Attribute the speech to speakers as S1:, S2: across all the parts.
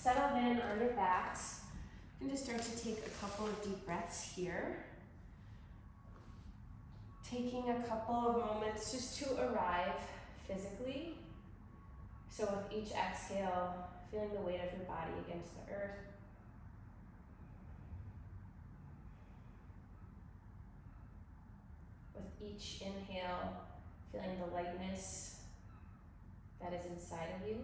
S1: settled in on your backs, you can just start to take a couple of deep breaths here. Taking a couple of moments just to arrive physically. So with each exhale, feeling the weight of your body against the earth. With each inhale, feeling the lightness that is inside of you.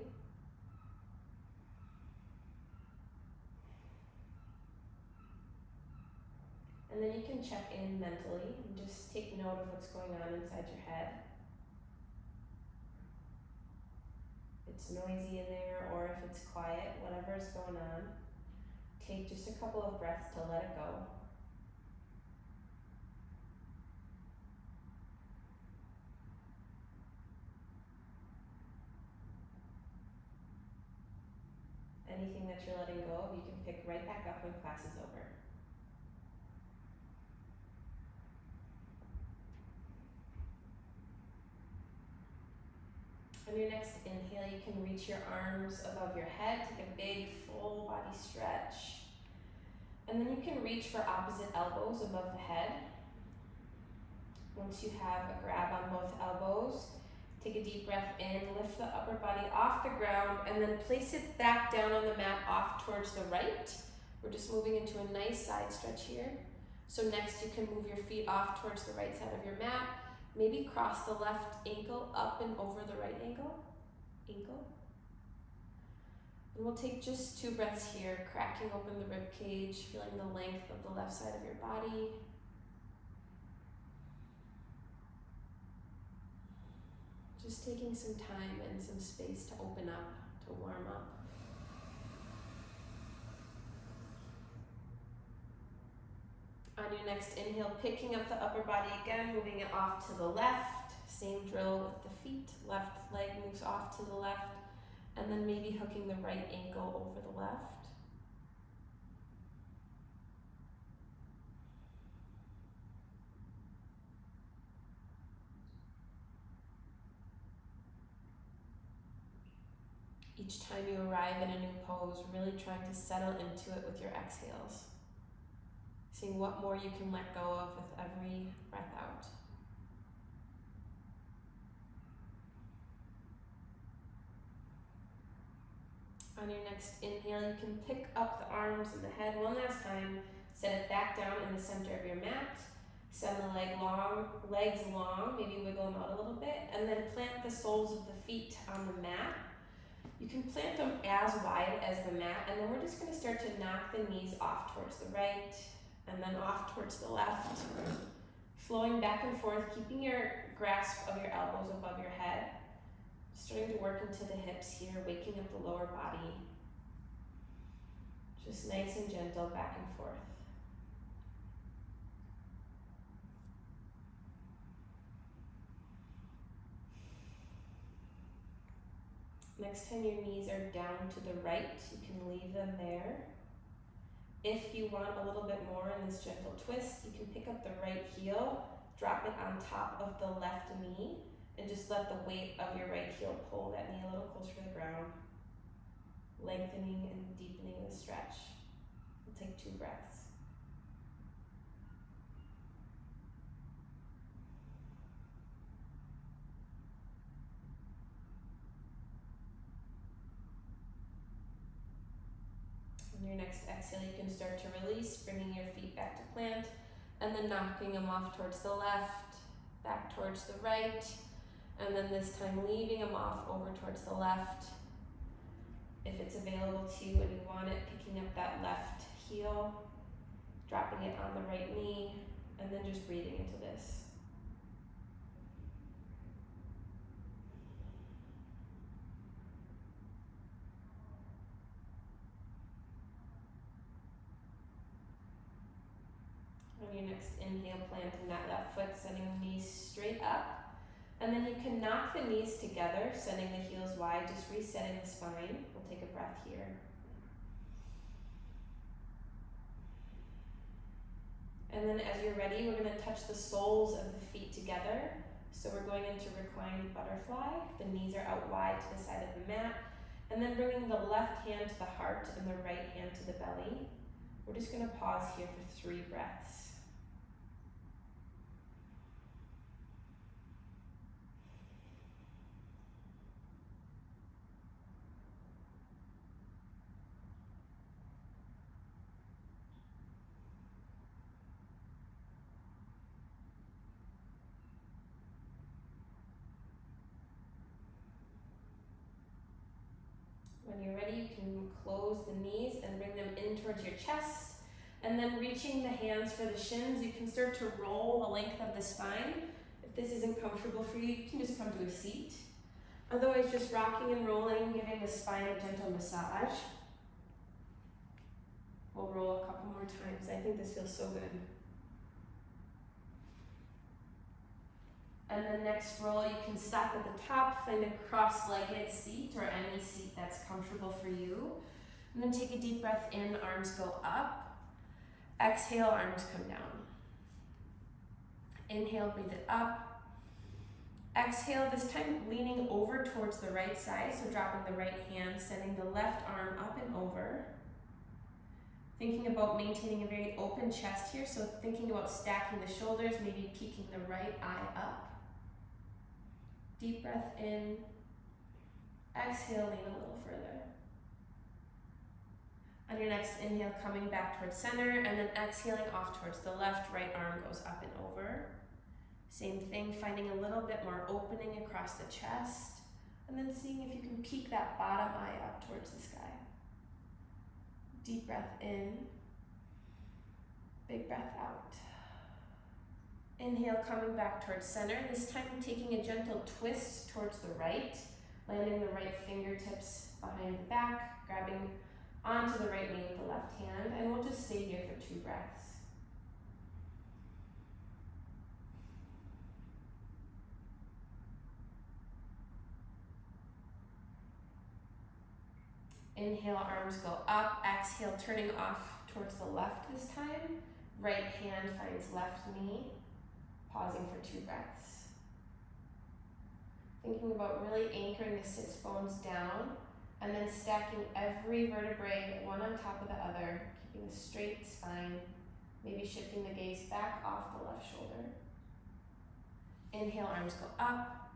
S1: And then you can check in mentally and just take note of what's going on inside your head. If it's noisy in there or if it's quiet, whatever is going on, take just a couple of breaths to let it go. Anything that you're letting go of, you can pick right back up when class is over. On your next inhale, you can reach your arms above your head, take a big full body stretch. And then you can reach for opposite elbows above the head. Once you have a grab on both elbows, take a deep breath in, lift the upper body off the ground, and then place it back down on the mat off towards the right. We're just moving into a nice side stretch here. So next you can move your feet off towards the right side of your mat. Maybe cross the left ankle up and over the right ankle. And we'll take just 2 breaths here, cracking open the rib cage, feeling the length of the left side of your body. Just taking some time and some space to open up, to warm up. On your next inhale, picking up the upper body again, moving it off to the left. Same drill with the feet. Left leg moves off to the left, and then maybe hooking the right ankle over the left. Each time you arrive in a new pose, really trying to settle into it with your exhales. Seeing what more you can let go of with every breath out. On your next inhale, you can pick up the arms and the head one last time. Set it back down in the center of your mat. Send the legs long, maybe wiggle them out a little bit, and then plant the soles of the feet on the mat. You can plant them as wide as the mat, and then we're just going to start to knock the knees off towards the right, and then off towards the left. Flowing back and forth, keeping your grasp of your elbows above your head. Starting to work into the hips here, waking up the lower body. Just nice and gentle back and forth. Next time your knees are down to the right, you can leave them there. If you want a little bit more in this gentle twist, you can pick up the right heel, drop it on top of the left knee, and just let the weight of your right heel pull that knee a little closer to the ground, lengthening and deepening the stretch. We'll take 2 breaths. On your next exhale, you can start to release, bringing your feet back to plant, and then knocking them off towards the left, back towards the right, and then this time leaving them off over towards the left. If it's available to you and you want it, picking up that left heel, dropping it on the right knee, and then just breathing into this. On your next inhale, planting that left foot, sending the knees straight up. And then you can knock the knees together, sending the heels wide, just resetting the spine. We'll take a breath here. And then as you're ready, we're going to touch the soles of the feet together. So we're going into Reclined Butterfly. The knees are out wide to the side of the mat. And then bringing the left hand to the heart and the right hand to the belly. We're just going to pause here for 3 breaths. When you're ready, you can close the knees and bring them in towards your chest. And then reaching the hands for the shins, you can start to roll the length of the spine. If this isn't comfortable for you, you can just come to a seat. Otherwise, just rocking and rolling, giving the spine a gentle massage. We'll roll a couple more times. I think this feels so good. And then next roll, you can stop at the top, find a cross-legged seat or any seat that's comfortable for you. And then take a deep breath in, arms go up. Exhale, arms come down. Inhale, breathe it up. Exhale, this time leaning over towards the right side, so dropping the right hand, sending the left arm up and over. Thinking about maintaining a very open chest here, so thinking about stacking the shoulders, maybe peeking the right eye up. Deep breath in. Exhale, lean a little further. On your next inhale, coming back towards center, and then exhaling off towards the left, right arm goes up and over. Same thing, finding a little bit more opening across the chest, and then seeing if you can peek that bottom eye up towards the sky. Deep breath in, big breath out. Inhale, coming back towards center, this time taking a gentle twist towards the right, landing the right fingertips behind the back, grabbing onto the right knee with the left hand, and we'll just stay here for 2 breaths. Inhale, arms go up. Exhale, turning off towards the left this time. Right hand finds left knee. Pausing for 2 breaths. Thinking about really anchoring the sits bones down and then stacking every vertebrae one on top of the other, keeping a straight spine, maybe shifting the gaze back off the left shoulder. Inhale, arms go up.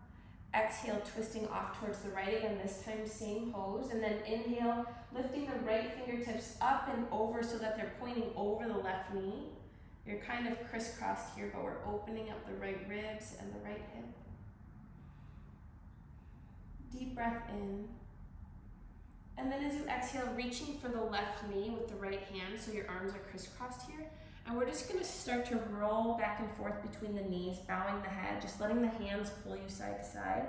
S1: Exhale, twisting off towards the right again, this time same pose. And then inhale, lifting the right fingertips up and over so that they're pointing over the left knee. You're kind of crisscrossed here, but we're opening up the right ribs and the right hip. Deep breath in. And then as you exhale, reaching for the left knee with the right hand, so your arms are crisscrossed here. And we're just gonna start to roll back and forth between the knees, bowing the head, just letting the hands pull you side to side.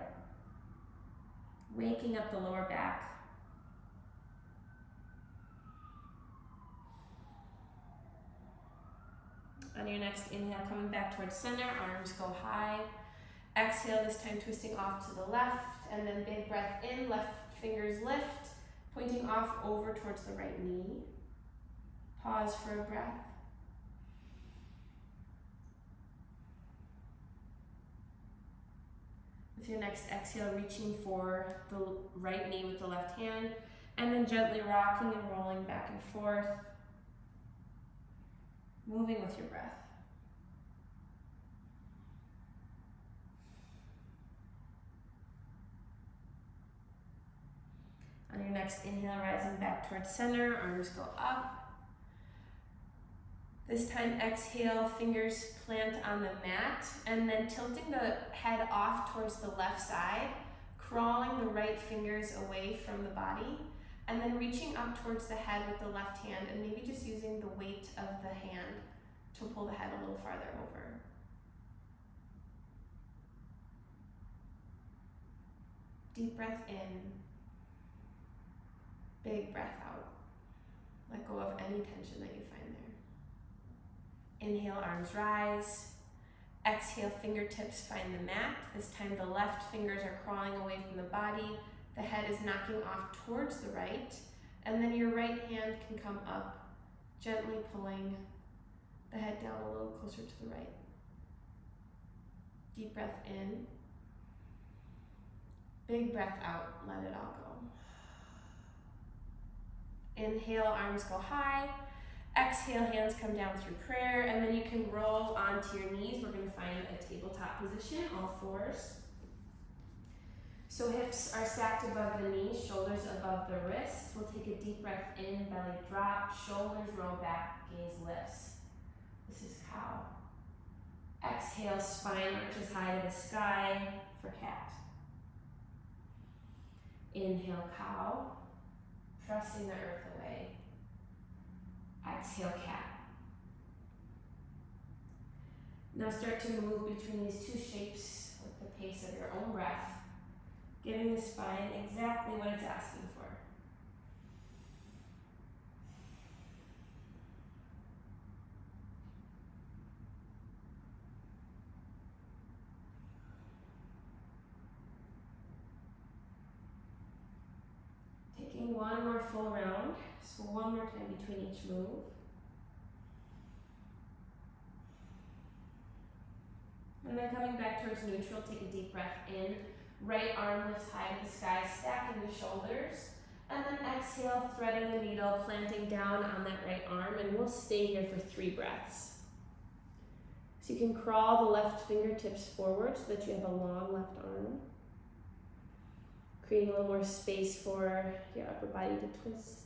S1: Waking up the lower back. On your next inhale, coming back towards center, arms go high. Exhale, this time twisting off to the left, and then big breath in, left fingers lift, pointing off over towards the right knee. Pause for a breath. With your next exhale, reaching for the right knee with the left hand, and then gently rocking and rolling back and forth. Moving with your breath. On your next inhale, rising back towards center, arms go up. This time exhale, fingers plant on the mat, and then tilting the head off towards the left side, crawling the right fingers away from the body, and then reaching up towards the head with the left hand, and maybe just using the weight of the hand to pull the head a little farther over. Deep breath in, big breath out. Let go of any tension that you find there. Inhale, arms rise. Exhale, fingertips find the mat. This time the left fingers are crawling away from the body. The head is knocking off towards the right. And then your right hand can come up, gently pulling the head down a little closer to the right. Deep breath in. Big breath out. Let it all go. Inhale, arms go high. Exhale, hands come down through prayer, and then you can roll onto your knees. We're going to find a tabletop position, all fours. So hips are stacked above the knees, shoulders above the wrists. We'll take a deep breath in, belly drop, shoulders roll back, gaze lifts. This is cow. Exhale, spine arches high to the sky for cat. Inhale, cow, pressing the earth away. Exhale, cat. Now start to move between these two shapes with the pace of your own breath, giving the spine exactly what it's asking for. Taking one more full round, so one more time between each move. And then coming back towards neutral, take a deep breath in. Right arm lifts high to the sky, stacking the shoulders. And then exhale, threading the needle, planting down on that right arm, and we'll stay here for 3 breaths. So you can crawl the left fingertips forward so that you have a long left arm. Creating a little more space for your upper body to twist.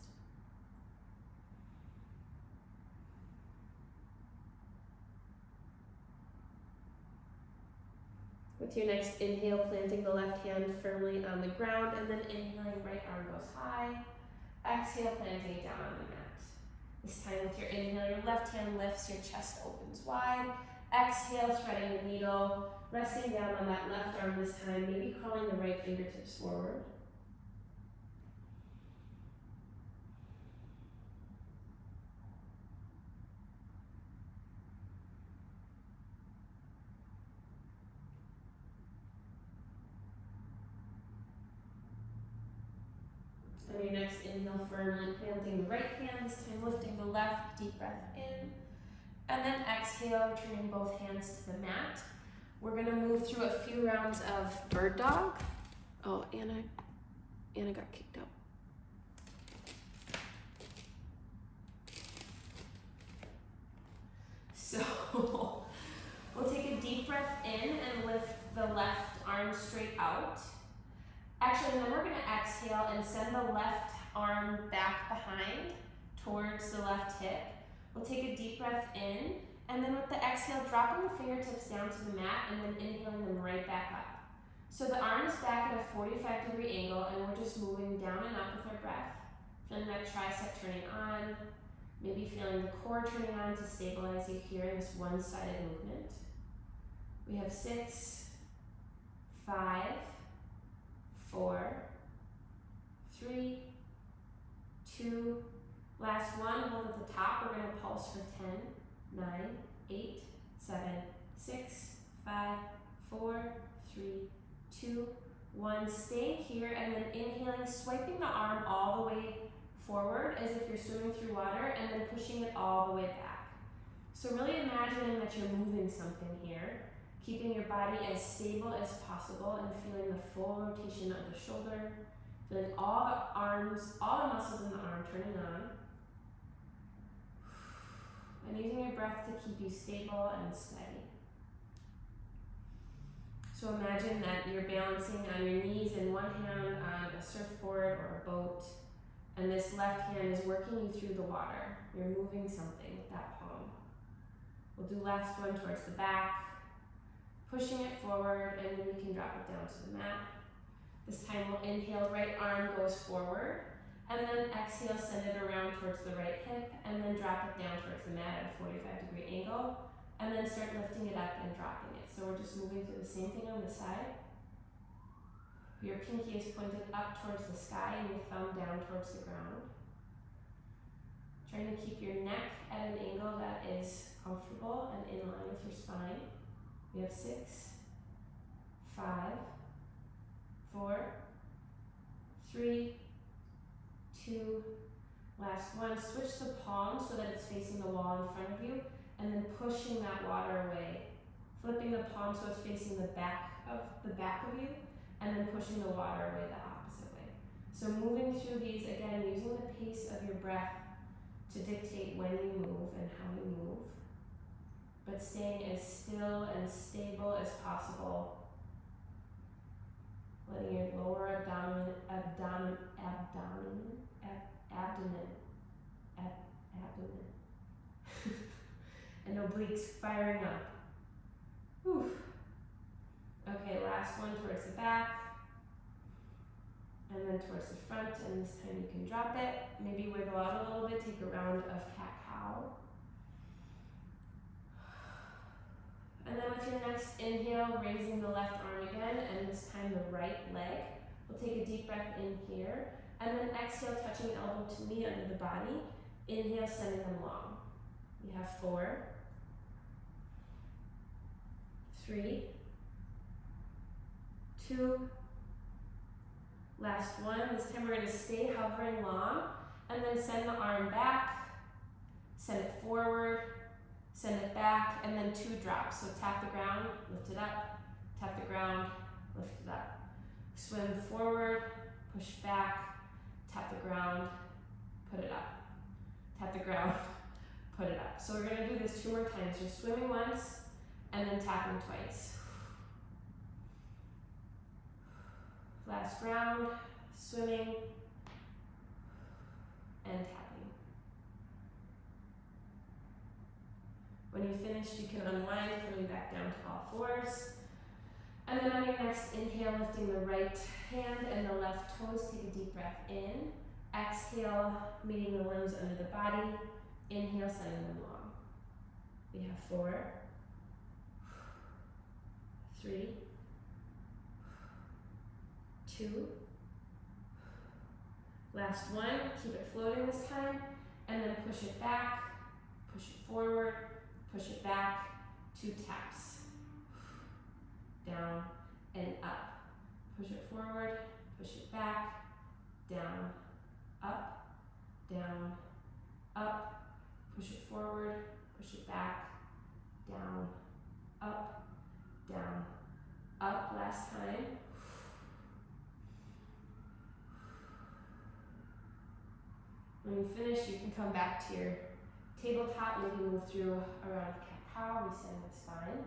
S1: With your next inhale, planting the left hand firmly on the ground, and then inhaling, right arm goes high. Exhale, planting it down on the mat. This time with your inhale, your left hand lifts, your chest opens wide. Exhale, threading the needle, resting down on that left arm this time, maybe crawling the right fingertips forward. On your next inhale, firmly planting the right hand, this time lifting the left, deep breath in. And then exhale, returning both hands to the mat. We're going to move through a few rounds of bird dog. Oh, Anna got kicked out. So we'll take a deep breath in and lift the left arm straight out. Actually, then we're going to exhale and send the left arm back behind towards the left hip. We'll take a deep breath in, and then with the exhale, dropping the fingertips down to the mat and then inhaling them right back up. So the arm is back at a 45-degree angle, and we're just moving down and up with our breath. Feeling that tricep turning on, maybe feeling the core turning on to stabilize you here in this one-sided movement. We have 6, 5, 4, 3, 2, last one, hold at the top. We're going to pulse for 10, 9, 8, 7, 6, 5, 4, 3, 2, 1. Stay here and then inhaling, swiping the arm all the way forward as if you're swimming through water and then pushing it all the way back. So really imagining that you're moving something here, keeping your body as stable as possible and feeling the full rotation of the shoulder, feeling all the arms, all the muscles in the arm turning on, and using your breath to keep you stable and steady. So imagine that you're balancing on your knees and one hand on a surfboard or a boat, and this left hand is working you through the water. You're moving something with that palm. We'll do last one towards the back, pushing it forward, and then you can drop it down to the mat. This time we'll inhale, right arm goes forward, and then exhale, send it around towards the right hip, and then drop it down towards the mat at a 45-degree angle, and then start lifting it up and dropping it. So we're just moving through the same thing on this side. Your pinky is pointed up towards the sky and your thumb down towards the ground. Trying to keep your neck at an angle that is comfortable and in line with your spine. We have 6, 5, 4, 3, 2, last one. Switch the palm so that it's facing the wall in front of you, and then pushing that water away. Flipping the palm so it's facing the back of you, and then pushing the water away the opposite way. So moving through these, again, using the pace of your breath to dictate when you move and how you move, but staying as still and stable as possible, letting your lower abdomen, and obliques firing up. Whew. Okay, last one towards the back, and then towards the front, and this time you can drop it. Maybe wiggle out a little bit, take a round of cat-cow. And then with your next inhale, raising the left arm again, and this time the right leg. We'll take a deep breath in here, and then exhale, touching elbow to knee under the body. Inhale, sending them long. We have 4, 3, 2, last one. This time we're going to stay hovering long, and then send the arm back, send it forward, send it back, and then 2 drops. So tap the ground, lift it up, tap the ground, lift it up. Swim forward, push back, tap the ground, put it up. Tap the ground, put it up. So we're going to do this 2 more times. You're swimming once, and then tapping twice. Last round, swimming, and tapping. When you finish, you can unwind, coming back down to all 4s. And then on your next inhale, lifting the right hand and the left toes, take a deep breath in. Exhale, meeting the limbs under the body. Inhale, sending them long. We have 4, 3, 2. Last one, keep it floating this time, and then push it back, push it forward, push it back, 2 taps. Down and up. Push it forward, push it back, down, up, down, up. Push it forward, push it back, down, up, down, up. Last time. When you finish, you can come back to your tabletop, maybe move through a round of cat-cow, resetting the spine.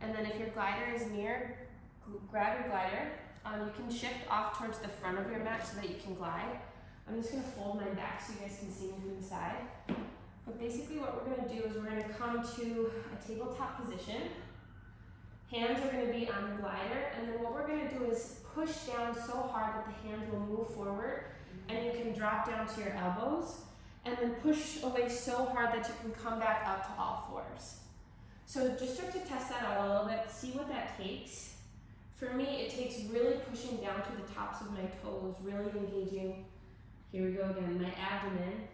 S1: And then if your glider is near, grab your glider. You can shift off towards the front of your mat so that you can glide. I'm just going to fold mine back so you guys can see me from the side. But basically what we're going to do is we're going to come to a tabletop position. Hands are going to be on the glider, and then what we're going to do is push down so hard that the hands will move forward, and you can drop down to your elbows, and then push away so hard that you can come back up to all 4s. So just start to test that out a little bit, see what that takes. For me, it takes really pushing down to the tops of my toes, really engaging, here we go again, my abdomen.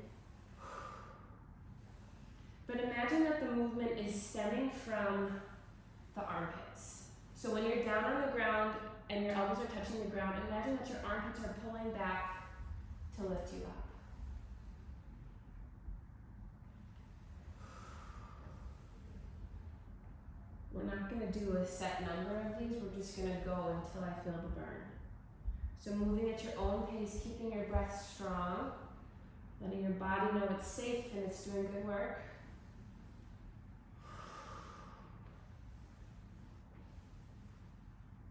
S1: But imagine that the movement is stemming from the armpits. So when you're down on the ground and your elbows are touching the ground, imagine that your armpits are pulling back to lift you up. We're not going to do a set number of these, we're just going to go until I feel the burn. So moving at your own pace, keeping your breath strong, letting your body know it's safe and it's doing good work.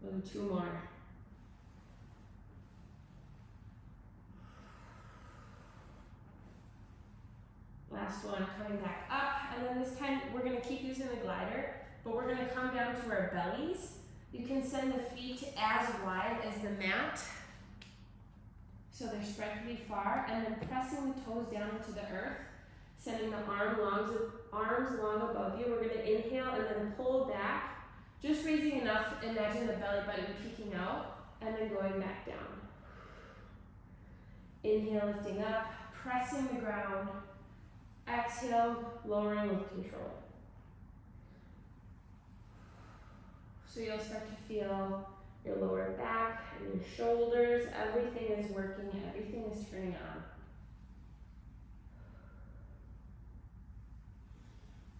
S1: We'll do 2 more. Last one, coming back up, and then this time we're going to keep using the glider, but we're going to come down to our bellies. You can send the feet as wide as the mat, so they're spread pretty far, and then pressing the toes down into the earth, sending the arms long above you. We're going to inhale and then pull back, just raising enough, imagine the belly button peeking out, and then going back down. Inhale, lifting up, pressing the ground. Exhale, lowering with control. So you'll start to feel your lower back and your shoulders. Everything is working, everything is turning on.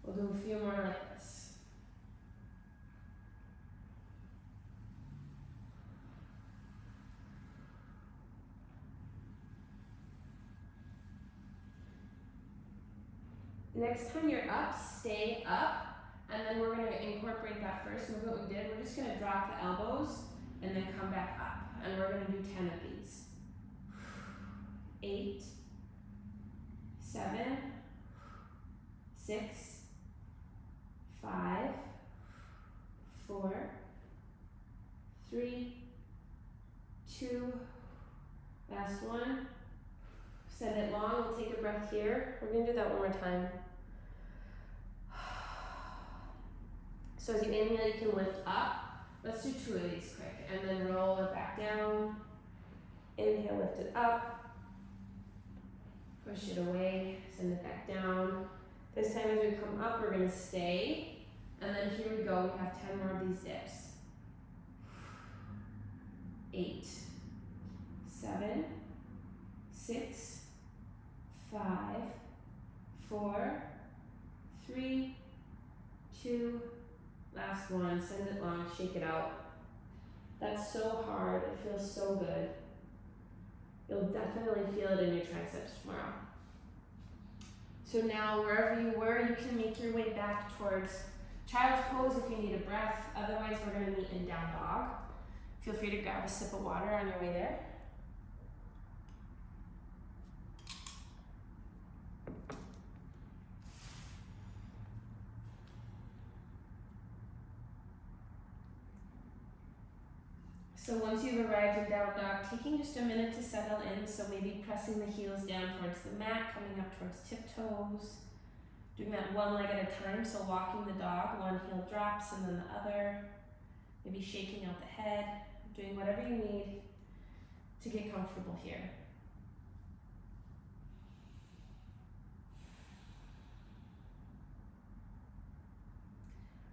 S1: We'll do a few more like this. Next time you're up, stay up, and then we're gonna incorporate that first. Look what we did. We're just gonna drop the elbows and then come back up, and we're gonna do 10 of these. 8, 7, 6, 5, 4, 3, 2, last one. Send it long, we'll take a breath here. We're gonna do that one more time. So as you inhale, you can lift up. Let's do 2 of these quick, and then roll it back down. Inhale, lift it up. Push it away, send it back down. This time as we come up, we're gonna stay. And then here we go, we have 10 more of these dips. 8, 7, 6, 5, 4, 3, 2, last one. Send it long, shake it out. That's so hard, it feels so good. You'll definitely feel it in your triceps tomorrow. So now wherever you were, you can make your way back towards child's pose if you need a breath. Otherwise, we're gonna meet in down dog. Feel free to grab a sip of water on your way there. So once you've arrived in down dog, taking just a minute to settle in, so maybe pressing the heels down towards the mat, coming up towards tiptoes, doing that one leg at a time, so walking the dog, one heel drops and then the other, maybe shaking out the head, doing whatever you need to get comfortable here.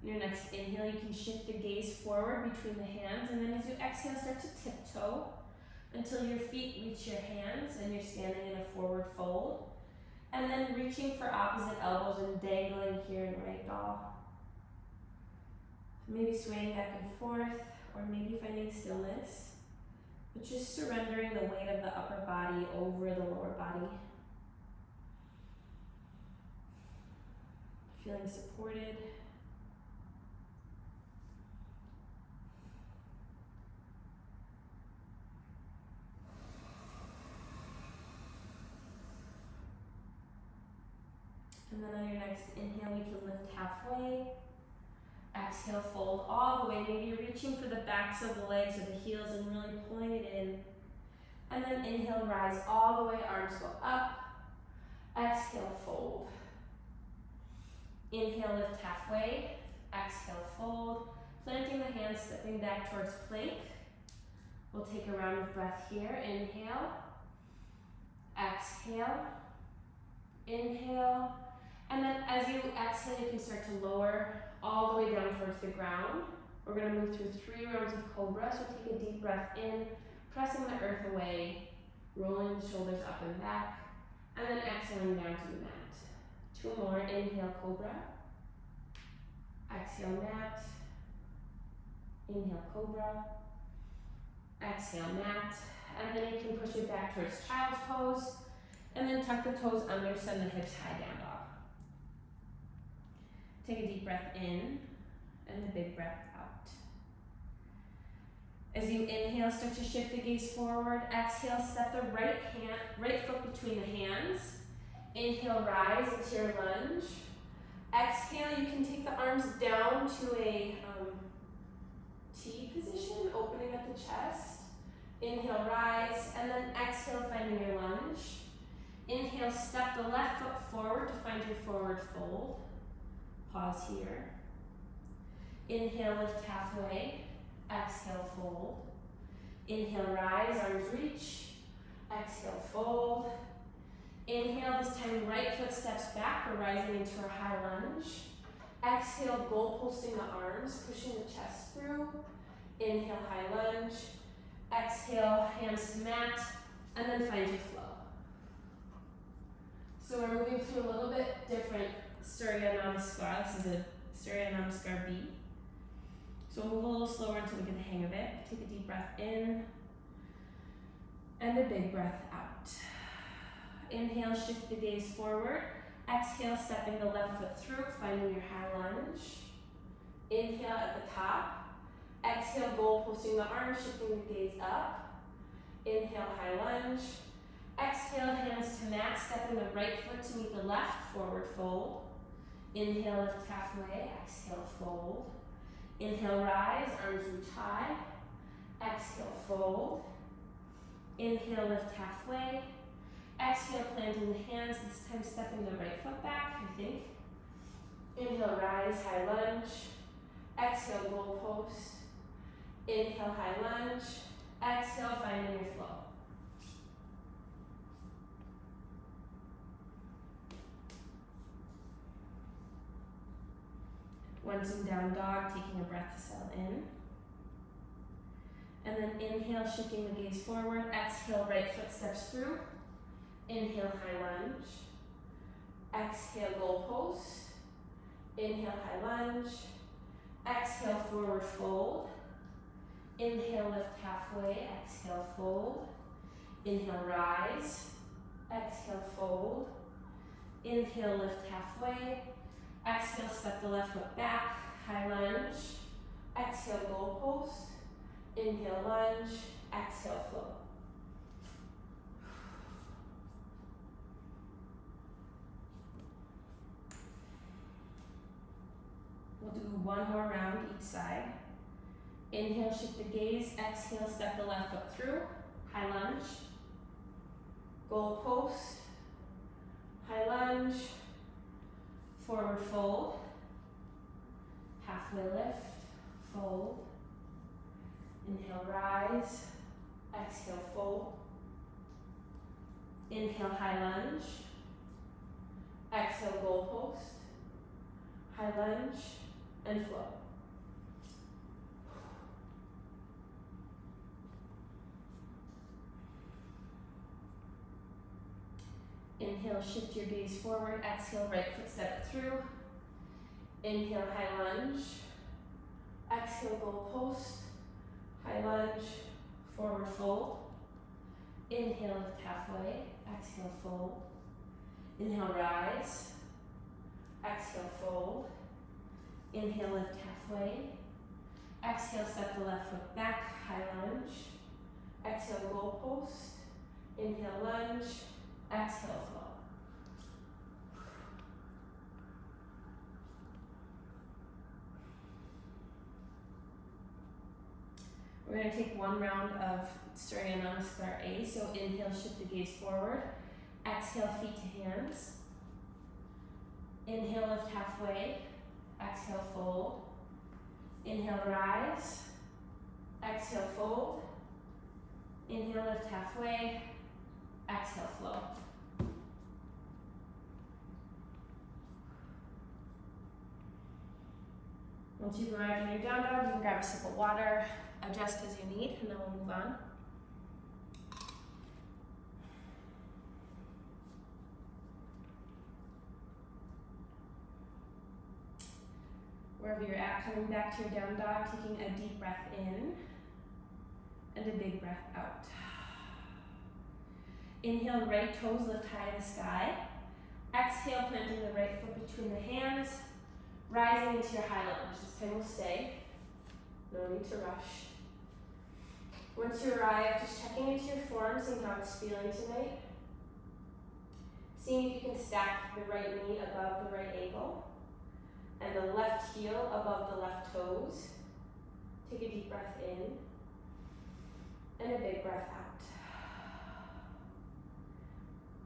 S1: On your next inhale, you can shift the gaze forward between the hands, and then as you exhale, start to tiptoe until your feet reach your hands and you're standing in a forward fold. And then reaching for opposite elbows and dangling here in right dog. Maybe swaying back and forth, or maybe finding stillness, but just surrendering the weight of the upper body over the lower body. Feeling supported. And then on your next inhale, you can lift halfway. Exhale, fold all the way. Maybe you're reaching for the backs of the legs or the heels and really pulling it in. And then inhale, rise all the way, arms go up. Exhale, fold. Inhale, lift halfway. Exhale, fold. Planting the hands, stepping back towards plank. We'll take a round of breath here. Inhale. Exhale. Inhale. And then as you exhale, you can start to lower all the way down towards the ground. We're going to move through 3 rounds of Cobra. So take a deep breath in, pressing the earth away, rolling the shoulders up and back, and then exhaling down to the mat. 2 more. Inhale, Cobra. Exhale, mat. Inhale, Cobra. Exhale, mat. And then you can push it back towards child's pose. And then tuck the toes under, send the hips high, down dog. Take a deep breath in, and a big breath out. As you inhale, start to shift the gaze forward. Exhale, step the right foot between the hands. Inhale, rise into your lunge. Exhale, you can take the arms down to a T position, opening at the chest. Inhale, rise, and then exhale, finding your lunge. Inhale, step the left foot forward to find your forward fold. Pause here. Inhale, lift halfway. Exhale, fold. Inhale, rise, arms reach. Exhale, fold. Inhale, this time right foot steps back, we're rising into our high lunge. Exhale, goal pulsing the arms, pushing the chest through. Inhale, high lunge. Exhale, hands to mat, and then find your flow. So we're moving through a little bit different Surya Namaskar. This is a Surya Namaskar B. So we'll move a little slower until we get the hang of it. Take a deep breath in, and a big breath out. Inhale, shift the gaze forward. Exhale, stepping the left foot through, finding your high lunge. Inhale at the top. Exhale, goal posting the arms, shifting the gaze up. Inhale, high lunge. Exhale, hands to mat, stepping the right foot to meet the left, forward fold. Inhale, lift halfway, exhale, fold. Inhale, rise, arms reach high. Exhale, fold. Inhale, lift halfway. Exhale, planting the hands, this time stepping the right foot back, I think. Inhale, rise, high lunge. Exhale, goal post. Inhale, high lunge. Exhale, finding your flow. Once in down dog, taking a breath to settle in. And then inhale, shifting the gaze forward. Exhale, right foot steps through. Inhale, high lunge. Exhale, goal post. Inhale, high lunge. Exhale, forward fold. Inhale, lift halfway. Exhale, fold. Inhale, rise. Exhale, fold. Inhale, lift halfway. Exhale, step the left foot back. High lunge. Exhale, goal post. Inhale, lunge. Exhale, flow. We'll do one more round each side. Inhale, shift the gaze. Exhale, step the left foot through. High lunge. Goal post. High lunge. Forward fold. Halfway lift. Fold. Inhale, rise. Exhale, fold. Inhale, high lunge. Exhale, goal post. High lunge and flow. Inhale, shift your gaze forward. Exhale, right foot step through. Inhale, high lunge. Exhale, goal post. High lunge, forward fold. Inhale, lift halfway. Exhale, fold. Inhale, rise. Exhale, fold. Inhale, lift halfway. Exhale, step the left foot back. High lunge. Exhale, goal post. Inhale, lunge. Exhale, flow. We're going to take one round of Surya Namaskar A. So inhale, shift the gaze forward. Exhale, feet to hands. Inhale, lift halfway. Exhale, fold. Inhale, rise. Exhale, fold. Inhale, lift halfway. Exhale, flow. Once you've arrived in your down dog, you can grab a sip of water, adjust as you need, and then we'll move on. Wherever you're at, coming back to your down dog, taking a deep breath in and a big breath out. Inhale, right toes lift high to the sky. Exhale, planting the right foot between the hands, rising into your high lunge. This time we'll stay. No need to rush. Once you arrive, just checking into your form, seeing how it's feeling tonight. Seeing if you can stack the right knee above the right ankle and the left heel above the left toes. Take a deep breath in and a big breath out.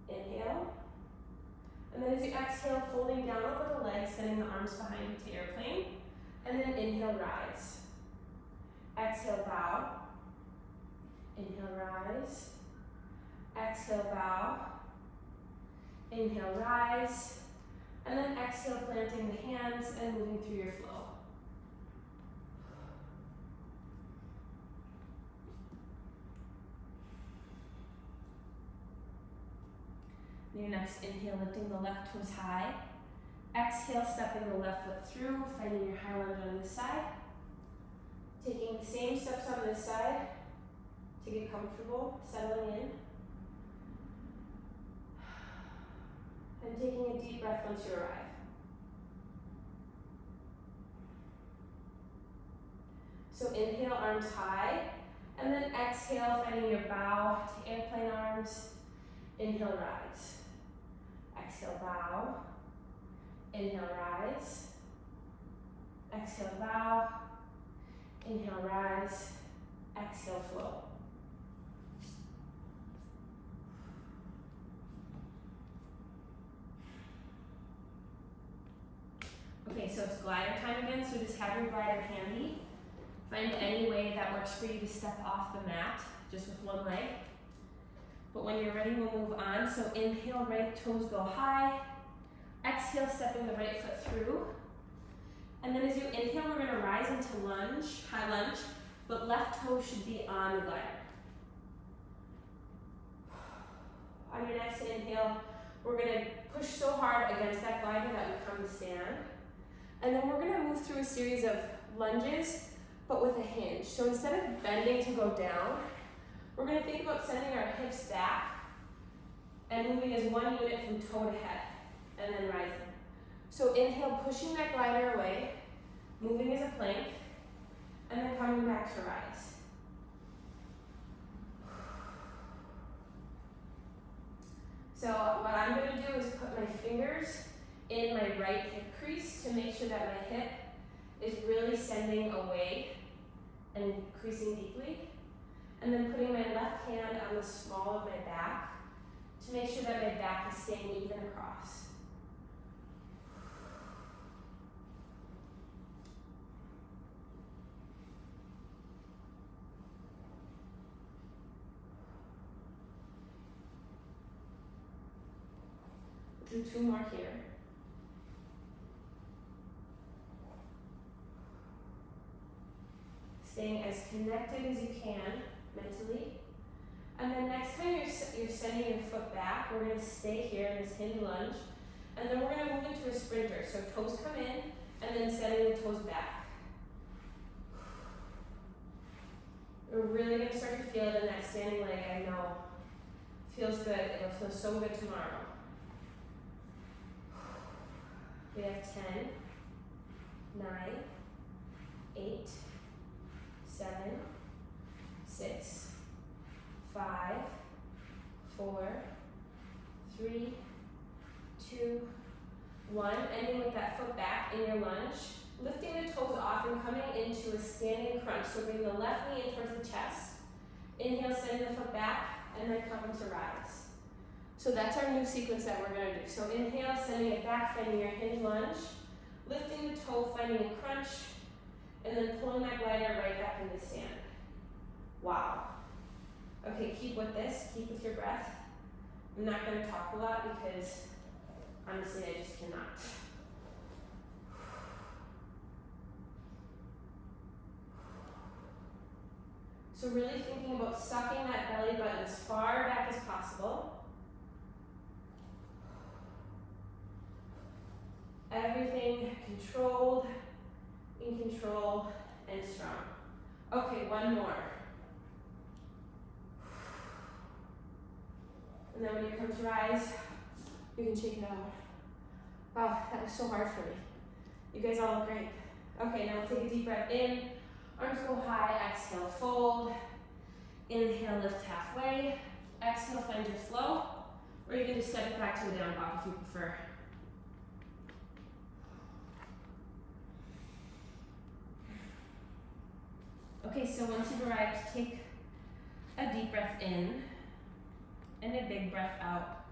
S1: Inhale. And then as you exhale, folding down over the legs, sending the arms behind you to airplane. And then inhale, rise. Exhale, bow. Inhale, rise. Exhale, bow. Inhale, rise. And then exhale, planting the hands and moving through your flow. Your next inhale, lifting the left toes high. Exhale, stepping the left foot through, finding your high lunge on this side. Taking the same steps on this side to get comfortable, settling in. And taking a deep deep breath once you arrive. So inhale, arms high, and then exhale, finding your bow to airplane arms. Inhale, rise. Exhale, bow. Inhale, rise. Exhale, bow. Inhale, rise. Exhale, float. Okay, so it's glider time again, so just have your glider handy. Find any way that works for you to step off the mat, just with one leg. But when you're ready, we'll move on. So inhale, right toes go high. Exhale, stepping the right foot through. And then as you inhale, we're gonna rise into lunge, high lunge, but left toe should be on the glider. On your next inhale, we're gonna push so hard against that glider that we come to stand. And then we're gonna move through a series of lunges, but with a hinge. So instead of bending to go down, we're gonna think about sending our hips back and moving as one unit from toe to head, and then rising. So inhale, pushing that glider away, moving as a plank, and then coming back to rise. So what I'm gonna do is put my fingers in my right hip crease to make sure that my hip is really sending away and creasing deeply. And then putting my left hand on the small of my back to make sure that my back is staying even across. Do two more here. Staying as connected as you can mentally. And then next time you're sending your foot back, we're gonna stay here in this hinge lunge. And then we're gonna move into a sprinter. So toes come in, and then sending the toes back. We're really gonna start to feel it in that standing leg, I know. Feels good, it'll feel so good tomorrow. We have 10, 9, 8, 7, 6, 5, 4, 3, 2, 1. Ending with that foot back in your lunge. Lifting the toes off and coming into a standing crunch. So bring the left knee in towards the chest. Inhale, sending the foot back, and then coming to rise. So that's our new sequence that we're gonna do. So inhale, sending it back, finding your hinge lunge. Lifting the toe, finding a crunch, and then pulling that glider right back into stand. Wow. Okay, keep with this, keep with your breath. I'm not gonna talk a lot because honestly, I just cannot. So really thinking about sucking that belly button as far back as possible. Everything controlled, in control, and strong. Okay, one more. And then when you come to rise, you can shake it out. Wow, that was so hard for me. You guys all look great. Okay, now we'll take a deep breath in. Arms go high, exhale, fold. Inhale, lift halfway. Exhale, find your flow. Or you can just step it back to a down dog if you prefer. Okay, so once you've arrived, take a deep breath in and a big breath out.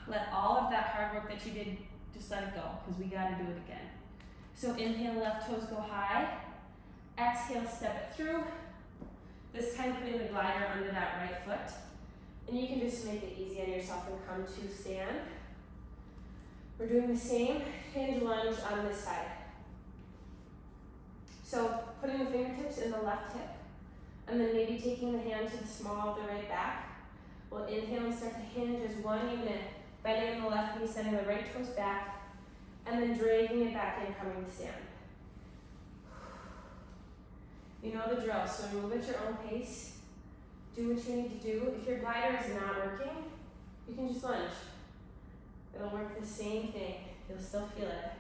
S1: Let all of that hard work that you did, just let it go, because we gotta do it again. So inhale, left toes go high. Exhale, step it through. This time putting the glider under that right foot. And you can just make it easy on yourself and come to stand. We're doing the same hinge lunge on this side. So putting the fingertips in the left hip, and then maybe taking the hand to the small of the right back. We'll inhale and start to hinge as one unit, bending in the left knee, sending the right toes back, and then dragging it back in, coming to stand. You know the drill, so move at your own pace. Do what you need to do. If your glider is not working, you can just lunge. It'll work the same thing. You'll still feel it.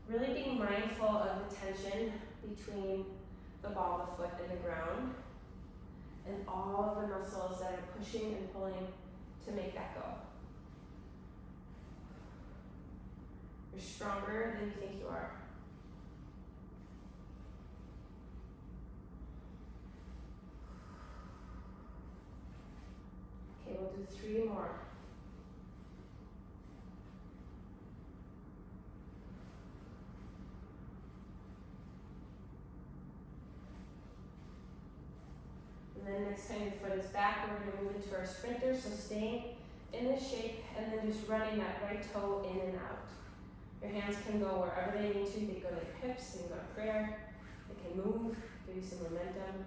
S1: Really being mindful of the tension between the ball of the foot and the ground, and all of the muscles that are pushing and pulling to make that go. You're stronger than you think you are. Okay, we'll do 3 more. And then next time your foot is back, we're going to move into our sprinter. So staying in this shape and then just running that right toe in and out. Your hands can go wherever they need to. They go to your hips, they can go to prayer, they can move, give you some momentum.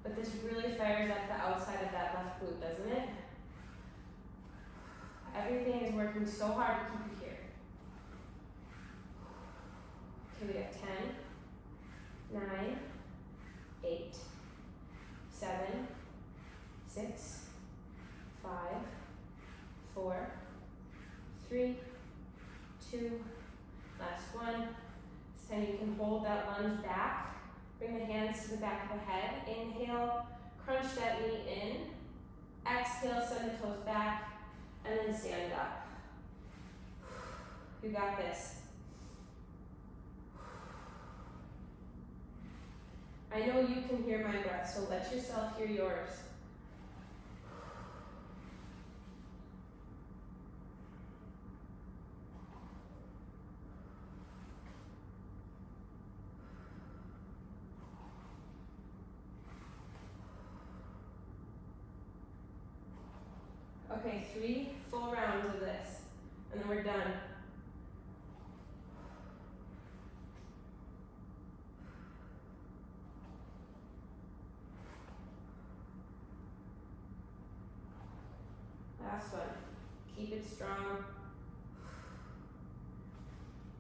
S1: But this really fires up the outside of that left glute, doesn't it? Everything is working so hard to keep you here. Okay, we have 10, 9, 8, 7, 6, 5, 4, 3, 2, last one. This time you can hold that lunge back. Bring the hands to the back of the head. Inhale, crunch that knee in. Exhale, send the toes back, and then stand up. You got this. I know you can hear my breath, so let yourself hear yours. Okay, 3 full rounds of this, and then we're done. Last one. Keep it strong.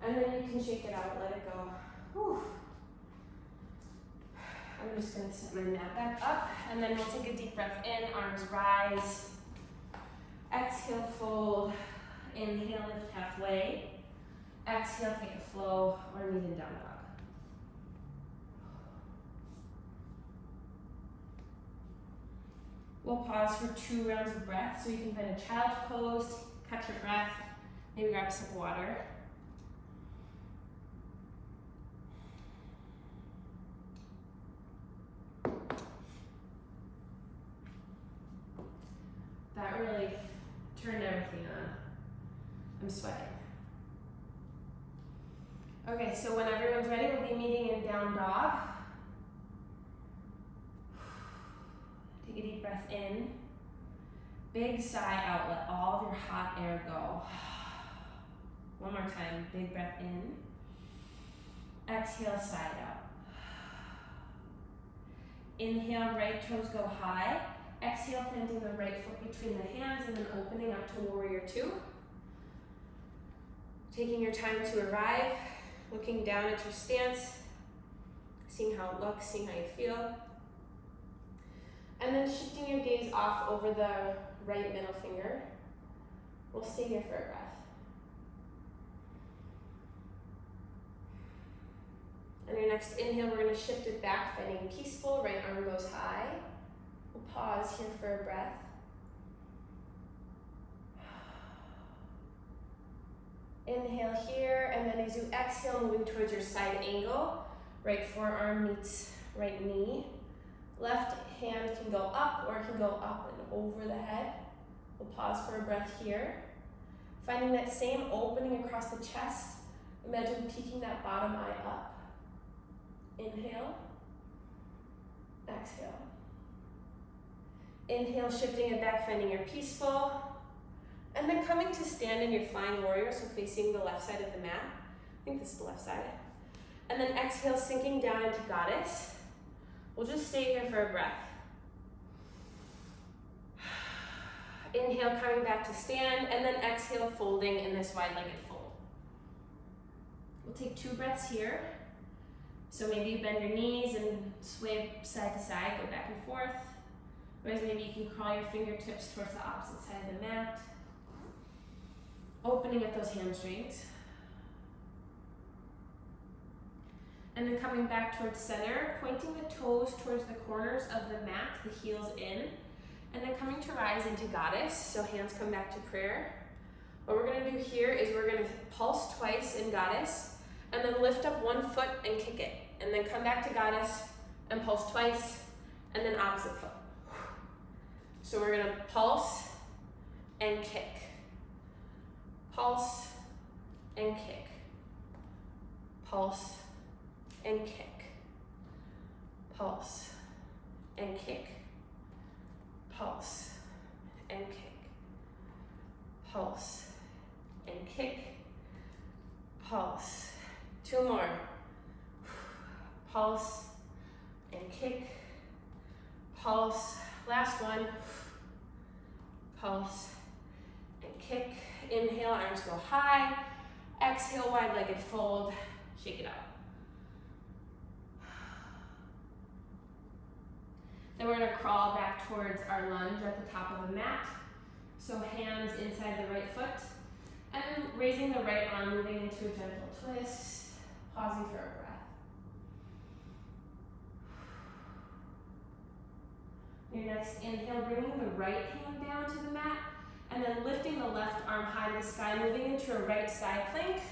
S1: And then you can shake it out, let it go. Whew. I'm just gonna set my mat back up, and then we'll take a deep breath in, arms rise. Exhale, fold. Inhale, lift halfway. Exhale, take a flow, or meet in down dog. We'll pause for 2 rounds of breath, so you can find a child's pose, catch your breath, maybe grab a sip of water. That really turned everything on. I'm sweating. Okay, so when everyone's ready, we'll be meeting in down dog. Take a deep breath in. Big sigh out, let all of your hot air go. One more time, big breath in. Exhale, side out. Inhale, right toes go high. Exhale, planting the right foot between the hands and then opening up to warrior 2. Taking your time to arrive, looking down at your stance, seeing how it looks, seeing how you feel. And then shifting your gaze off over the right middle finger. We'll stay here for a breath. On your next inhale, we're going to shift it back, finding peaceful. Right arm goes high. We'll pause here for a breath. Inhale here, and then as you exhale, moving towards your side angle. Right forearm meets right knee. Left hand can go up or it can go up and over the head. We'll pause for a breath here. Finding that same opening across the chest. Imagine peeking that bottom eye up. Inhale. Exhale. Inhale, shifting it back, finding your peaceful. And then coming to stand in your flying warrior, so facing the left side of the mat. I think this is the left side. And then exhale, sinking down into goddess. We'll just stay here for a breath. Inhale, coming back to stand, and then exhale, folding in this wide-legged fold. We'll take 2 breaths here. So maybe you bend your knees and sway side to side, go back and forth. Whereas maybe you can crawl your fingertips towards the opposite side of the mat. Opening up those hamstrings. And then coming back towards center, pointing the toes towards the corners of the mat, the heels in. And then coming to rise into goddess, so hands come back to prayer. What we're gonna do here is we're gonna pulse twice in goddess, and then lift up one foot and kick it. And then come back to goddess and pulse twice, and then opposite foot. So we're gonna pulse and kick. Pulse and kick. Pulse and kick. Pulse and kick. Pulse and kick. Pulse and kick. Pulse. Two more. Pulse and kick. Pulse. Last one. Pulse and kick. Inhale, arms go high. Exhale, wide-legged fold. Shake it out. Then we're gonna crawl back towards our lunge at the top of the mat. So hands inside the right foot. And raising the right arm, moving into a gentle twist. Pausing for a breath. Your next inhale, bringing the right hand down to the mat. And then lifting the left arm high to the sky, moving into a right side plank.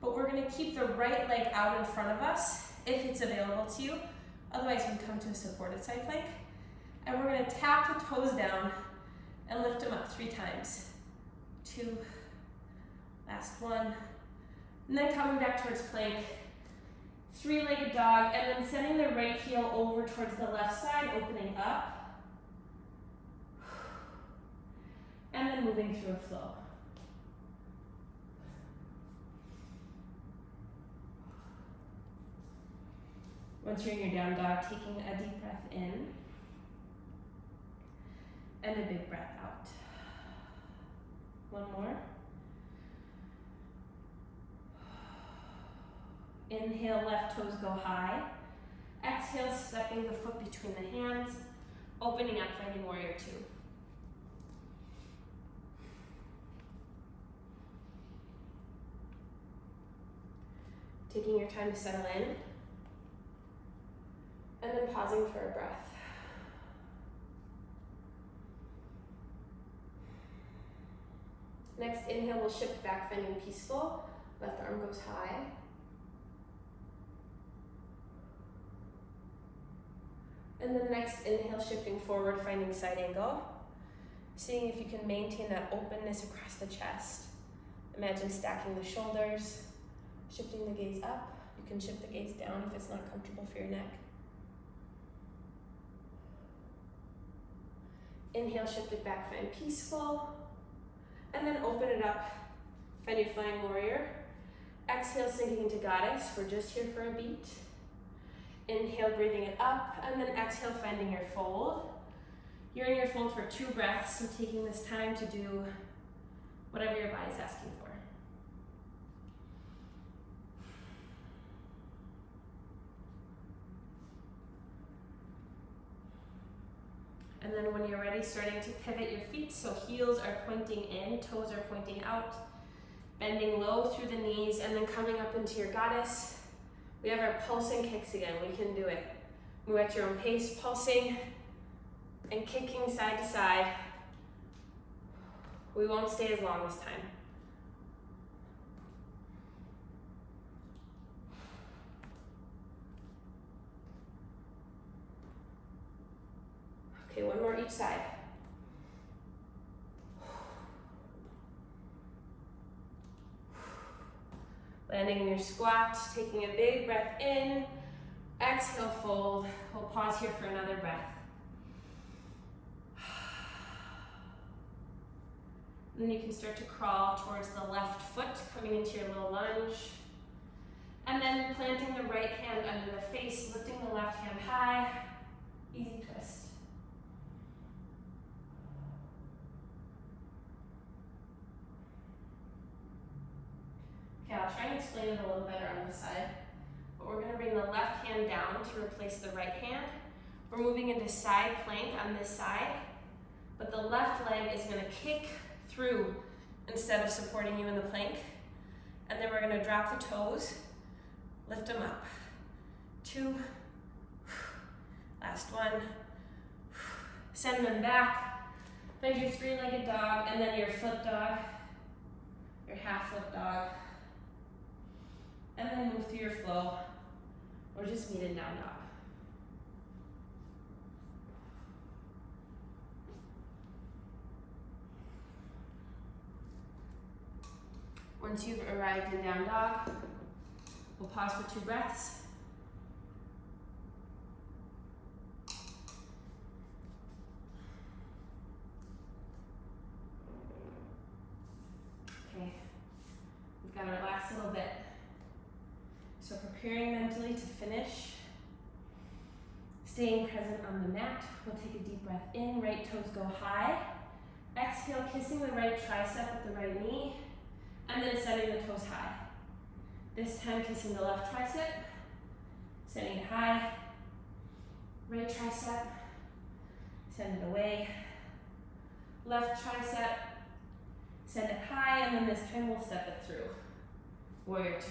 S1: But we're gonna keep the right leg out in front of us, if it's available to you. Otherwise, you can come to a supported side plank. And we're gonna tap the toes down and lift them up 3 times. 2, last one. And then coming back towards plank. 3-legged dog, and then sending the right heel over towards the left side, opening up. And then moving through a flow. Once you're in your down dog, taking a deep breath in and a big breath out. One more. Inhale, left toes go high. Exhale, stepping the foot between the hands, opening up, finding warrior 2. Taking your time to settle in, and then pausing for a breath. Next inhale, we'll shift back, finding peaceful. Left arm goes high. And then next inhale, shifting forward, finding side angle. Seeing if you can maintain that openness across the chest. Imagine stacking the shoulders, shifting the gaze up. You can shift the gaze down if it's not comfortable for your neck. Inhale, shift it back, find peaceful. And then open it up, find your flying warrior. Exhale, sinking into goddess. We're just here for a beat. Inhale, breathing it up, and then exhale, finding your fold. You're in your fold for 2 breaths, so taking this time to do whatever your body's asking for. And then when you're ready, starting to pivot your feet, so heels are pointing in, toes are pointing out, bending low through the knees, and then coming up into your goddess. We have our pulsing kicks again. We can do it. Move at your own pace, pulsing and kicking side to side. We won't stay as long this time. Okay, one more each side. Landing in your squat, taking a big breath in, exhale, fold. We'll pause here for another breath. Then you can start to crawl towards the left foot, coming into your little lunge. And then planting the right hand under the face, lifting the left hand high. Easy twist. Okay, I'll try and explain it a little better on this side. but we're gonna bring the left hand down to replace the right hand. We're moving into side plank on this side, but the left leg is gonna kick through instead of supporting you in the plank. And then we're gonna drop the toes, lift them up. 2, last one. Send them back. Find your 3-legged dog, and then your flip dog, your half flip dog. And then move through your flow, or just meet in down dog. Once you've arrived in down dog, we'll pause for 2 breaths. Okay, we've got our last little bit. So preparing mentally to finish. Staying present on the mat. We'll take a deep breath in, right toes go high. Exhale, kissing the right tricep with the right knee, and then setting the toes high. This time kissing the left tricep, setting it high. Right tricep, send it away. Left tricep, send it high, and then this time we'll step it through. Warrior 2.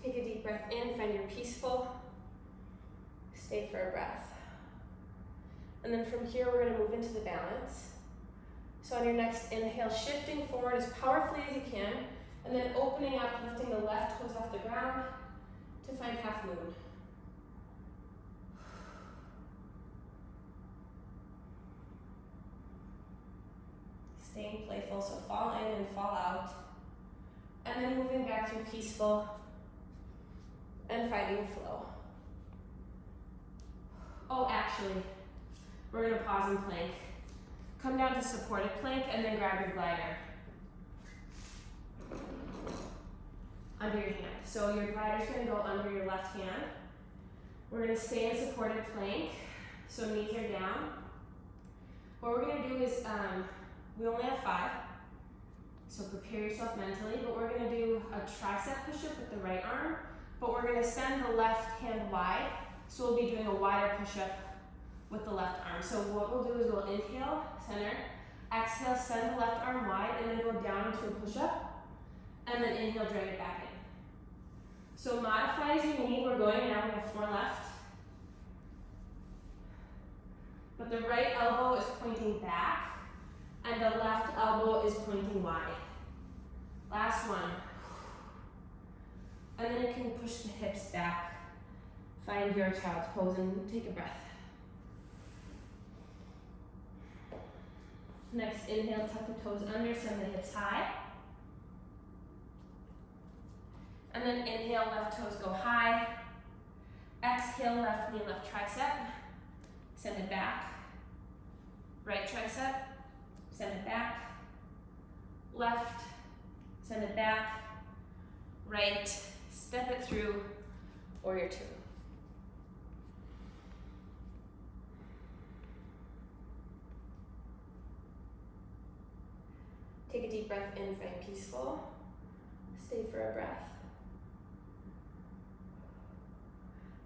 S1: Take a deep breath in, find your peaceful. Stay for a breath. And then from here, we're gonna move into the balance. So on your next inhale, shifting forward as powerfully as you can, and then opening up, lifting the left toes off the ground to find half moon. Staying playful, so fall in and fall out. And then moving back through peaceful and finding flow. Oh, actually, we're gonna pause and plank. Come down to supported plank and then grab your glider under your hand. So your glider's gonna go under your left hand. We're gonna stay in supported plank, so knees are down. What we're gonna do is, we only have 5, so prepare yourself mentally, but we're gonna do a tricep push-up with the right arm, but we're gonna send the left hand wide, so we'll be doing a wider push-up with the left arm. So what we'll do is we'll inhale, center, exhale, send the left arm wide, and then go down into a push-up, and then inhale, drag it back in. So modify as you need. We're going now, we have 4 left. But the right elbow is pointing back, and the left elbow is pointing wide. Last one. And then you can push the hips back. Find your child's pose and take a breath. Next, inhale, tuck the toes under, send the hips high. And then inhale, left toes go high. Exhale, left knee, left tricep. Send it back. Right tricep, send it back. Left, send it back. Right, step it through, warrior 2. Take a deep breath in, find peaceful. Stay for a breath.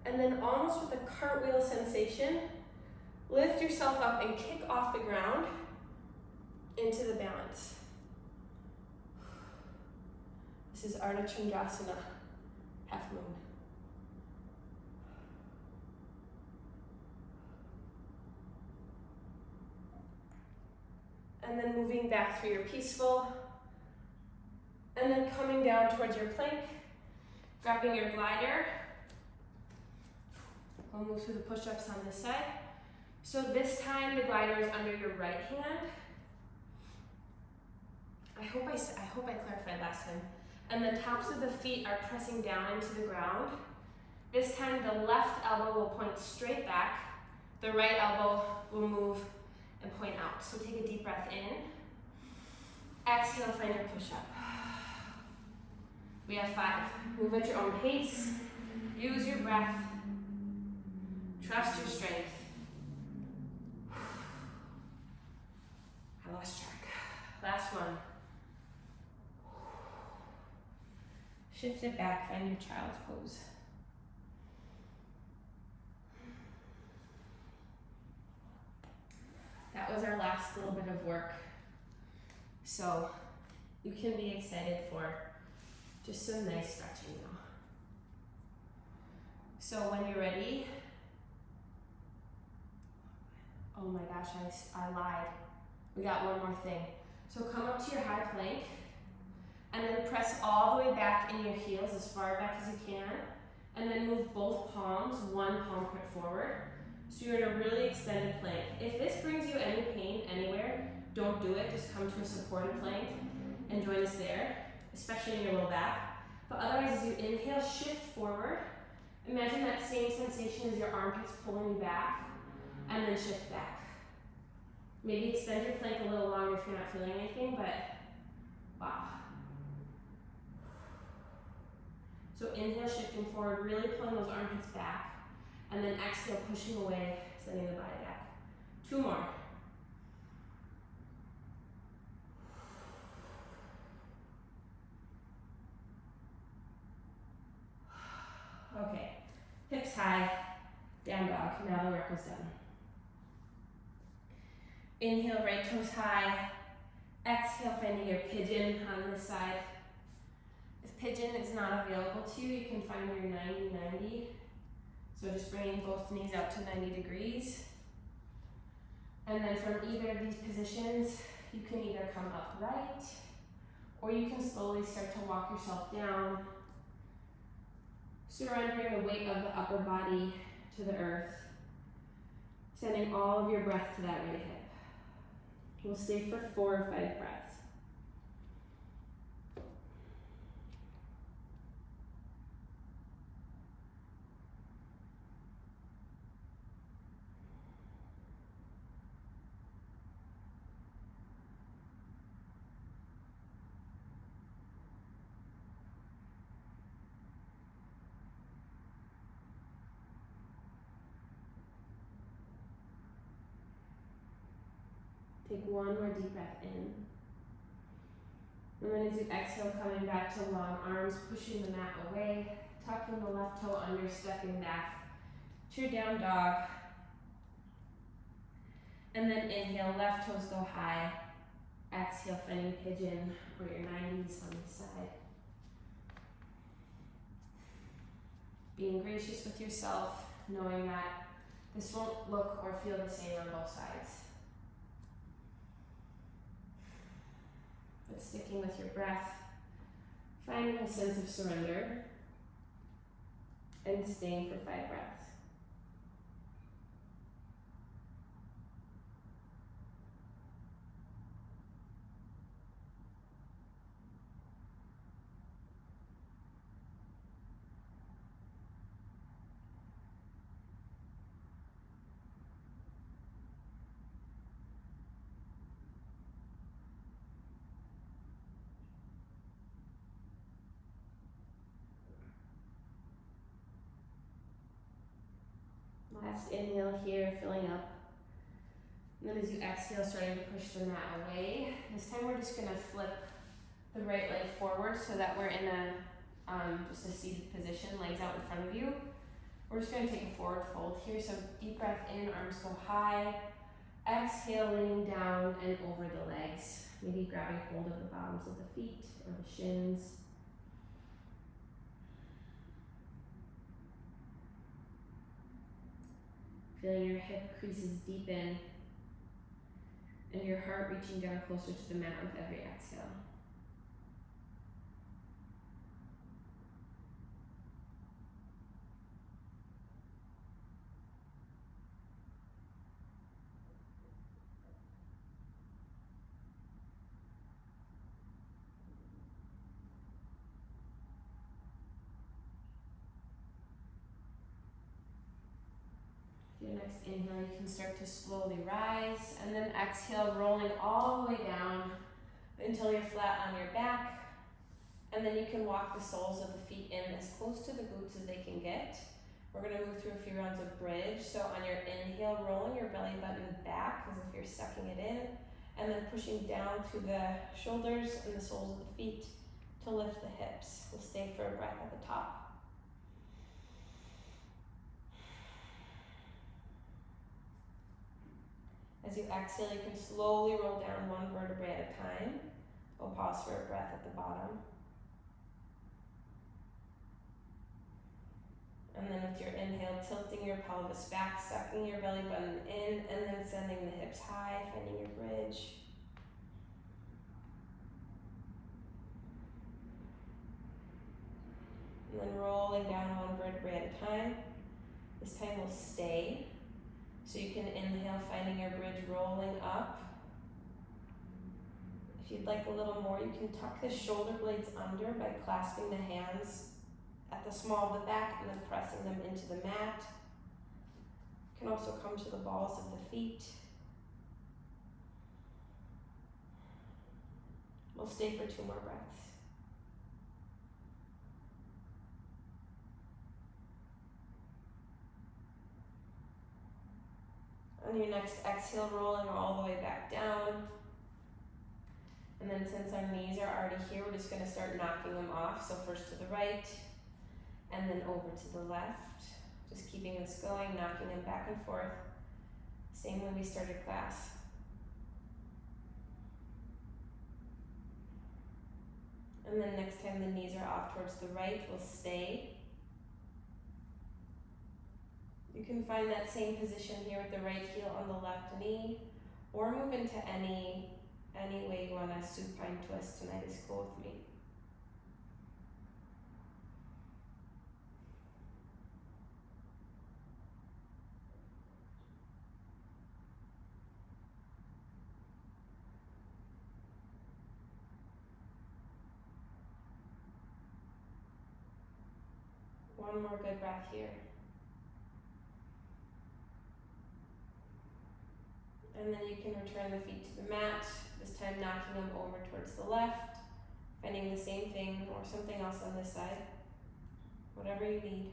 S1: And then almost with a cartwheel sensation, lift yourself up and kick off the ground into the balance. This is Ardha Chandrasana, half moon. And then moving back through your peaceful, and then coming down towards your plank, grabbing your glider. We'll move through the push-ups on this side. So this time the glider is under your right hand. I hope I clarified last time. And the tops of the feet are pressing down into the ground. This time the left elbow will point straight back. The right elbow will move and point out. So take a deep breath in. Exhale, find your push-up. We have 5. Move at your own pace. Use your breath. Trust your strength. I lost track. Last one. Shift it back, find your child's pose. That was our last little bit of work. So you can be excited for just some nice stretching now. So when you're ready, oh my gosh, I lied. We got one more thing. So come up to your high plank and then press all the way back in your heels as far back as you can, and then move both palms, one palm put forward. So you're in a really extended plank. If this brings you any pain anywhere, don't do it. Just come to a supported plank and join us there, especially in your low back. But otherwise, as you inhale, shift forward. Imagine that same sensation as your armpits pulling you back, and then shift back. Maybe extend your plank a little longer if you're not feeling anything, but wow. So inhale, shifting forward, really pulling those armpits back, and then exhale, pushing away, sending the body back. 2 more. Okay, hips high, down dog. Now the work is done. Inhale, right toes high. Exhale, finding your pigeon on this side. If pigeon is not available to you, you can find your 90-90. So just bringing both knees out to 90 degrees. And then from either of these positions, you can either come upright, or you can slowly start to walk yourself down, surrendering the weight of the upper body to the earth, sending all of your breath to that right hip. We'll stay for 4 or 5 breaths. Take 1 more deep breath in. And then as you exhale, coming back to long arms, pushing the mat away, tucking the left toe under, stepping back to your down dog. And then inhale, left toes go high. Exhale, finding pigeon or your 90s on the side. Being gracious with yourself, knowing that this won't look or feel the same on both sides. But sticking with your breath, finding a sense of surrender, and staying for 5 breaths. Last inhale here, filling up. And then as you exhale, starting to push the mat away. This time we're just gonna flip the right leg forward so that we're in a just a seated position, legs out in front of you. We're just gonna take a forward fold here. So deep breath in, arms go high. Exhale, leaning down and over the legs. Maybe grabbing hold of the bottoms of the feet or the shins. Feeling your hip creases deepen and your heart reaching down closer to the mat with every exhale. Your next inhale, you can start to slowly rise, and then exhale, rolling all the way down until you're flat on your back. And then you can walk the soles of the feet in as close to the glutes as they can get. We're gonna move through a few rounds of bridge. So on your inhale, rolling your belly button back as if you're sucking it in, and then pushing down to the shoulders and the soles of the feet to lift the hips. We'll stay stay for a breath at the top. As you exhale, you can slowly roll down one vertebrae at a time. We'll pause for a breath at the bottom. And then with your inhale, tilting your pelvis back, sucking your belly button in, and then sending the hips high, finding your bridge. And then rolling down one vertebrae at a time. This time we'll stay. So you can inhale, finding your bridge, rolling up. If you'd like a little more, you can tuck the shoulder blades under by clasping the hands at the small of the back and then pressing them into the mat. You can also come to the balls of the feet. We'll stay for 2 more breaths. On your next exhale, rolling all the way back down. And then since our knees are already here, we're just going to start knocking them off. So first to the right, and then over to the left. Just keeping this going, knocking them back and forth. Same way we started class. And then next time the knees are off towards the right, we'll stay. You can find that same position here with the right heel on the left knee, or move into any way you want to supine twist tonight is cool with me. One more good breath here. And then you can return the feet to the mat, this time knocking them over towards the left, finding the same thing or something else on this side, whatever you need.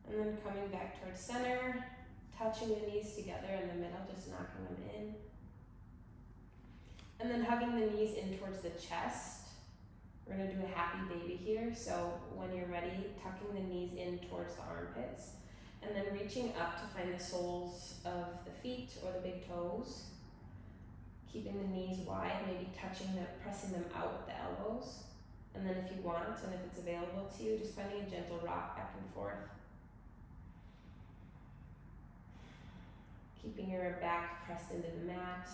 S1: And then coming back towards center, touching the knees together in the middle, just knocking them in. And then hugging the knees in towards the chest. We're gonna do a happy baby here. So when you're ready, tucking the knees in towards the armpits. And then reaching up to find the soles of the feet or the big toes. Keeping the knees wide, maybe touching them, pressing them out with the elbows. And then if you want, and if it's available to you, just finding a gentle rock back and forth. Keeping your back pressed into the mat.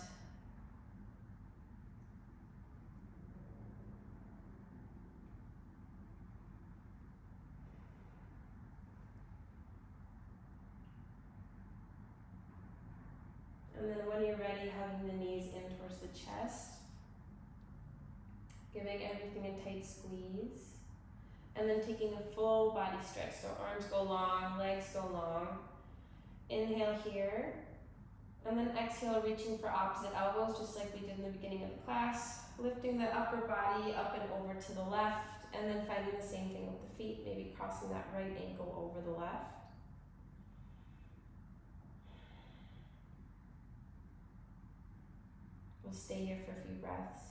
S1: And then when you're ready, hugging the knees in towards the chest. Giving everything a tight squeeze. And then taking a full body stretch. So arms go long, legs go long. Inhale here. And then exhale, reaching for opposite elbows, just like we did in the beginning of the class. Lifting the upper body up and over to the left, and then finding the same thing with the feet, maybe crossing that right ankle over the left. We'll stay here for a few breaths.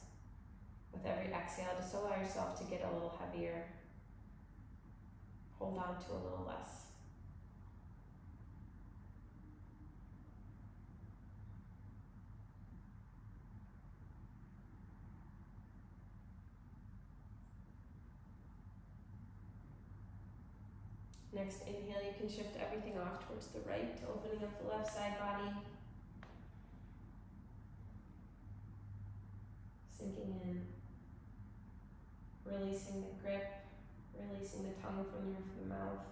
S1: With every exhale, just allow yourself to get a little heavier. Hold on to a little less. Next inhale, you can shift everything off towards the right, opening up the left side body. Sinking in. Releasing the grip, releasing the tongue from the roof of the mouth.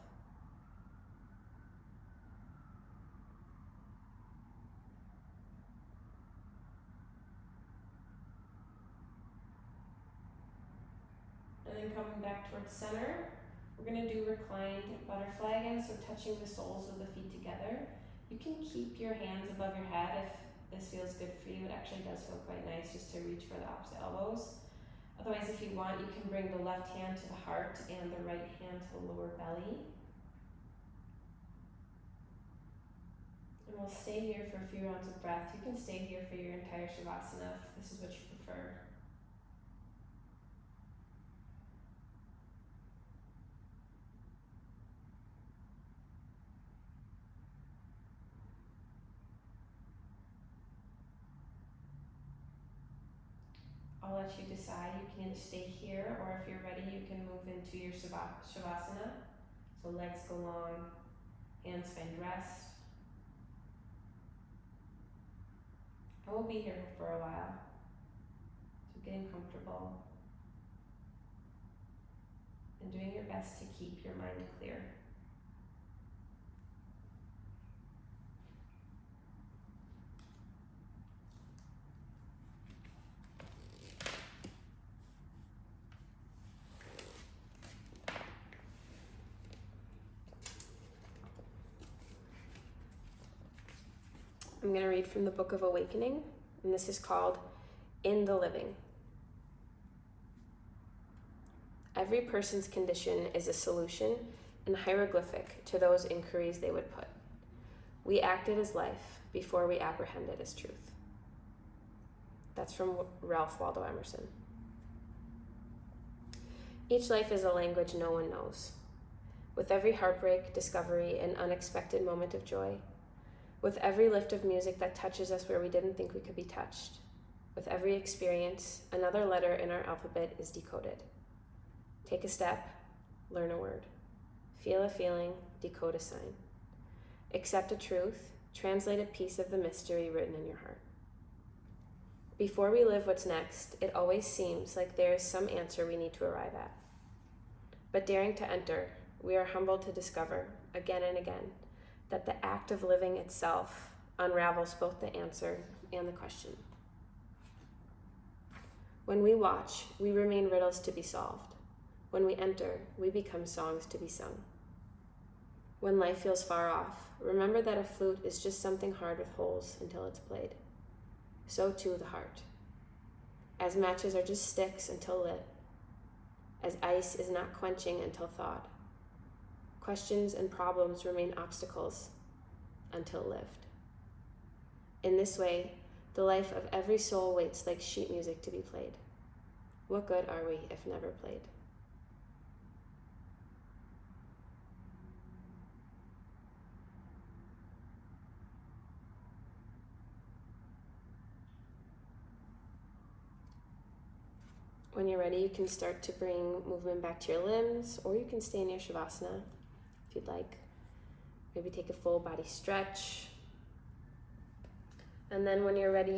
S1: And then coming back towards center. We're going to do Reclined Butterfly again, so touching the soles of the feet together. You can keep your hands above your head if this feels good for you. It actually does feel quite nice just to reach for the opposite elbows. Otherwise, if you want, you can bring the left hand to the heart and the right hand to the lower belly. And we'll stay here for a few rounds of breath. You can stay here for your entire Shavasana if this is what you prefer. I'll let you decide. You can either stay here, or if you're ready, you can move into your Shavasana. So legs go long, hands find rest. I will be here for a while, so getting comfortable and doing your best to keep your mind clear. I'm going to read from the Book of Awakening, and this is called In the Living. Every person's condition is a solution and hieroglyphic to those inquiries they would put. We acted as life before we apprehended as truth. That's from Ralph Waldo Emerson. Each life is a language no one knows. With every heartbreak, discovery, and unexpected moment of joy, with every lift of music that touches us where we didn't think we could be touched, with every experience, another letter in our alphabet is decoded. Take a step, learn a word. Feel a feeling, decode a sign. Accept a truth, translate a piece of the mystery written in your heart. Before we live what's next, it always seems like there is some answer we need to arrive at. But daring to enter, we are humbled to discover, again and again, that the act of living itself unravels both the answer and the question. When we watch, we remain riddles to be solved. When we enter, we become songs to be sung. When life feels far off, remember that a flute is just something hard with holes until it's played. So too the heart. As matches are just sticks until lit, as ice is not quenching until thawed, questions and problems remain obstacles until lived. In this way, the life of every soul waits like sheet music to be played. What good are we if never played? When you're ready, you can start to bring movement back to your limbs, or you can stay in your Shavasana if you'd like. Maybe take a full body stretch. And then when you're ready, you